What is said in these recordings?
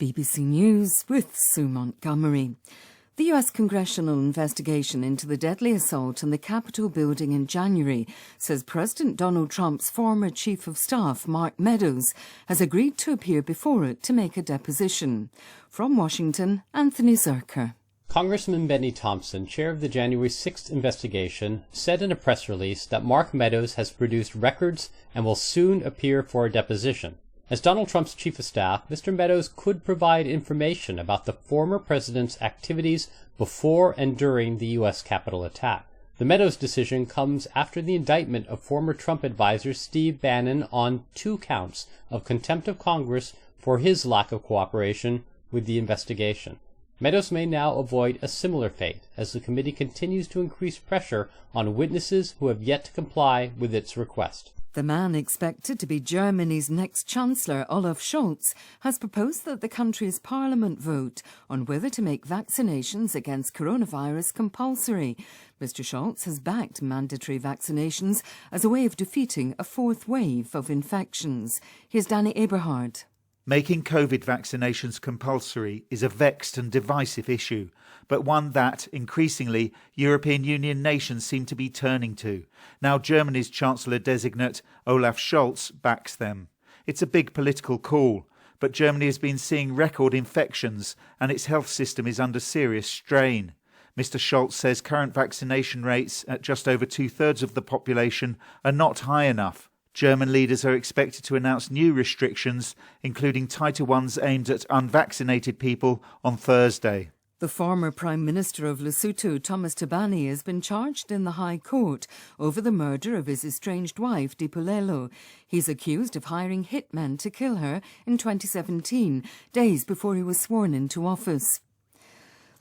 BBC News with Sue Montgomery. The US congressional investigation into the deadly assault on the Capitol building in January says President Donald Trump's former chief of staff, Mark Meadows, has agreed to appear before it to make a deposition. From Washington, Anthony Zerker. Congressman Benny Thompson, chair of the January 6th investigation, said in a press release that Mark Meadows has produced records and will soon appear for a deposition. As Donald Trump's chief of staff, Mr. Meadows could provide information about the former president's activities before and during the U.S. Capitol attack. The Meadows decision comes after the indictment of former Trump advisor Steve Bannon on 2 counts of contempt of Congress for his lack of cooperation with the investigation. Meadows may now avoid a similar fate as the committee continues to increase pressure on witnesses who have yet to comply with its request. The man expected to be Germany's next Chancellor, Olaf Scholz, has proposed that the country's parliament vote on whether to make vaccinations against coronavirus compulsory. Mr. Scholz has backed mandatory vaccinations as a way of defeating a 4th wave of infections. Here's Danny Eberhard. Making COVID vaccinations compulsory is a vexed and divisive issue, but one that, increasingly, European Union nations seem to be turning to. Now Germany's Chancellor-designate Olaf Scholz backs them. It's a big political call, but Germany has been seeing record infections and its health system is under serious strain. Mr. Scholz says current vaccination rates at just over 2/3 of the population are not high enough. German leaders are expected to announce new restrictions, including tighter ones aimed at unvaccinated people, on Thursday. The former Prime Minister of Lesotho, Thomas Thabane, has been charged in the High Court over the murder of his estranged wife, Dipolelo. He's accused of hiring hitmen to kill her in 2017, days before he was sworn into office.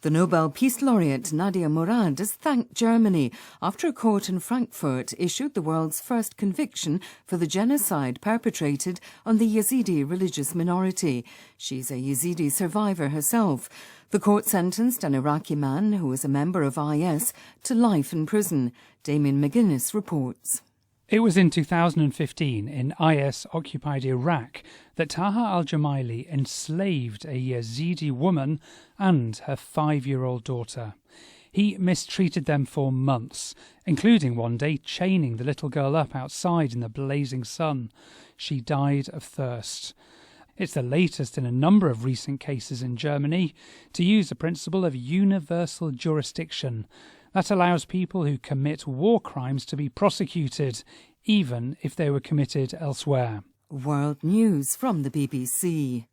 The Nobel Peace Laureate Nadia Murad has thanked Germany after a court in Frankfurt issued the world's first conviction for the genocide perpetrated on the Yazidi religious minority. She's a Yazidi survivor herself. The court sentenced an Iraqi man who was a member of IS to life in prison. Damien McGuinness reports. It was in 2015 in IS-occupied Iraq that Taha al-Jumaili enslaved a Yazidi woman and her 5-year-old daughter. He mistreated them for months, including one day chaining the little girl up outside in the blazing sun. She died of thirst. It's the latest in a number of recent cases in Germany to use the principle of universal jurisdiction. That allows people who commit war crimes to be prosecuted, even if they were committed elsewhere. World News from the BBC.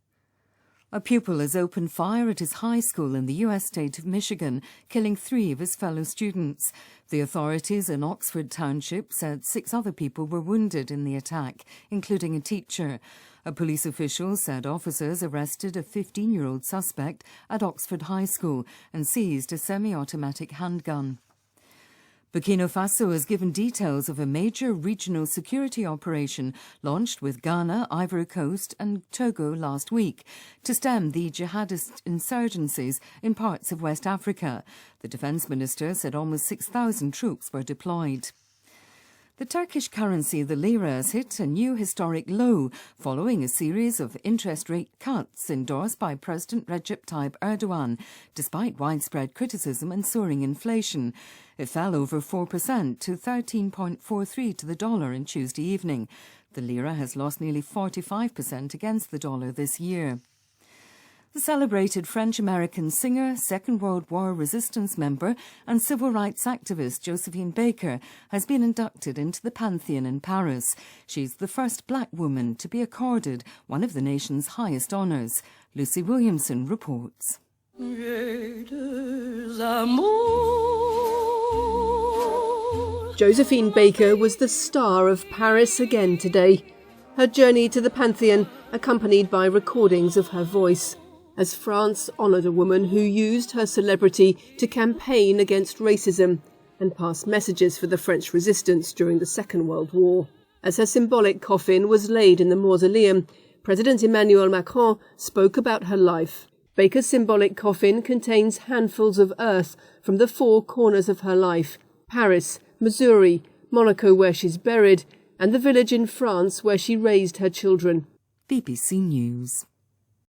A pupil has opened fire at his high school in the US state of Michigan, killing 3 of his fellow students. The authorities in Oxford Township said 6 other people were wounded in the attack, including a teacher. A police official said officers arrested a 15-year-old suspect at Oxford High School and seized a semi-automatic handgun. Burkina Faso has given details of a major regional security operation launched with Ghana, Ivory Coast and Togo last week to stem the jihadist insurgencies in parts of West Africa. The defence minister said almost 6,000 troops were deployed. The Turkish currency, the lira, has hit a new historic low following a series of interest rate cuts endorsed by President Recep Tayyip Erdogan, despite widespread criticism and soaring inflation. It fell over 4% to 13.43 to the dollar on Tuesday evening. The lira has lost nearly 45% against the dollar this year. The celebrated French-American singer, Second World War resistance member and civil rights activist Josephine Baker has been inducted into the Pantheon in Paris. She's the first black woman to be accorded one of the nation's highest honours. Lucy Williamson reports. Josephine Baker was the star of Paris again today. Her journey to the Pantheon accompanied by recordings of her voice, as France honoured a woman who used her celebrity to campaign against racism and pass messages for the French resistance during the Second World War. As her symbolic coffin was laid in the mausoleum, President Emmanuel Macron spoke about her life. Baker's symbolic coffin contains handfuls of earth from the 4 corners of her life: Paris, Missouri, Monaco where she's buried, and the village in France where she raised her children. BBC News.